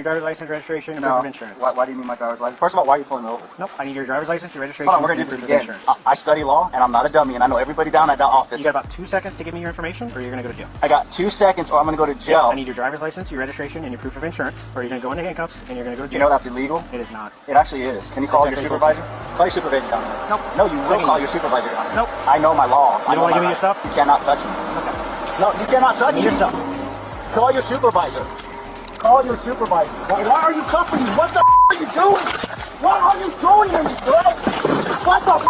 driver's license, registration, and No. proof of insurance. Why do you need my driver's license? First of all, why are you pulling me over? Nope, I need your driver's license, your registration, Hold on, we're gonna and do proof this of again. insurance. I study law, and I'm not a dummy, and I know everybody down at the office. You got about 2 seconds to give me your information, or you're gonna go to jail. I got 2 seconds, or I'm gonna go to jail. I need your driver's license, your registration, and your proof of insurance, or you're gonna go into handcuffs, and you're gonna go to jail. You know that's illegal? It is not. It actually is. Can you call your Technically supervisor? Call your supervisor down here. Nope. No, you will call your supervisor down here. Nope. I know my law. You don't want to give me your stuff? You cannot touch me. Okay. No, you cannot touch me. Your stuff. Call your supervisor. Call your supervisor. Why are you cuffing me? What the are you doing? What are you doing to me, bro? What the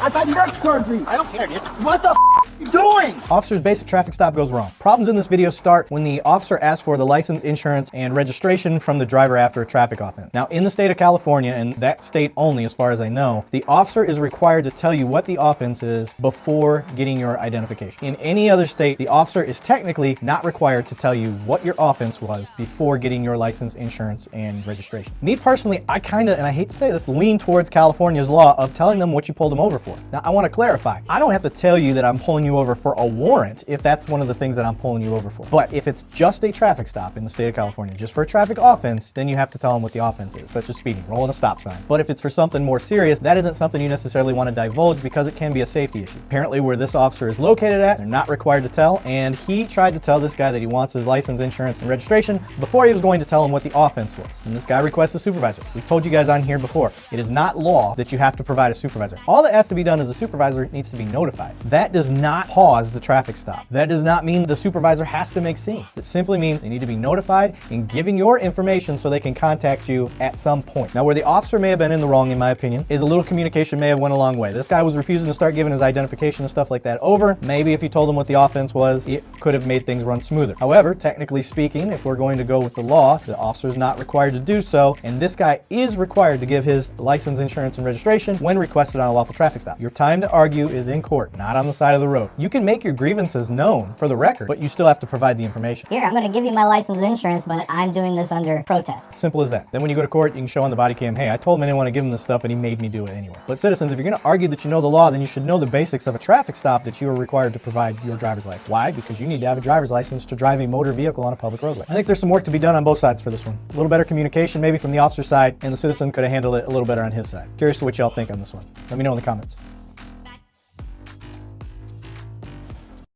I got neck surgery. I don't care, dude. What the are you doing? Officer's basic traffic stop goes wrong. Problems in this video start when the officer asks for the license, insurance, and registration from the driver after a traffic offense. Now, in the state of California, and that state only as far as I know, the officer is required to tell you what the offense is before getting your identification. In any other state, the officer is technically not required to tell you what your offense was before getting your license, insurance, and registration. Me personally, I kinda, and I hate to say this, lean towards California's law of telling them what you pulled them over for. Now, I want to clarify. I don't have to tell you that I'm pulling you over for a warrant if that's one of the things that I'm pulling you over for. But if it's just a traffic stop in the state of California, just for a traffic offense, then you have to tell them what the offense is, such as speeding, rolling a stop sign. But if it's for something more serious, that isn't something you necessarily want to divulge because it can be a safety issue. Apparently where this officer is located at, they're not required to tell, and he tried to tell this guy that he wants his license, insurance, and registration before he was going to tell him what the offense was. And this guy requests a supervisor. We've told you guys on here before, it is not law that you have to provide a supervisor. All that has to be done is the supervisor needs to be notified. That does not pause the traffic stop. That does not mean the supervisor has to make scene. It simply means they need to be notified and given your information so they can contact you at some point. Now, where the officer may have been in the wrong, in my opinion, is a little communication may have went a long way. This guy was refusing to start giving his identification and stuff like that over. Maybe if you told him what the offense was, it could have made things run smoother. However, technically speaking, if we're going to go with the law, the officer is not required to do so, and this guy is required to give his license, insurance, and registration when requested on a lawful traffic stop. Your time to argue is in court, not on the side of the road. You can make your grievances known for the record, but you still have to provide the information. Here, I'm going to give you my license and insurance, but I'm doing this under protest. Simple as that. Then when you go to court, you can show on the body cam, hey, I told him I didn't want to give him this stuff and he made me do it anyway. But citizens, if you're going to argue that you know the law, then you should know the basics of a traffic stop that you are required to provide your driver's license. Why? Because you need to have a driver's license to drive a motor vehicle on a public roadway. I think there's some work to be done on both sides for this one. A little better communication maybe from the officer's side, and the citizen could have handled it a little better on his side. Curious to what y'all think on this one. Let me know in the comments.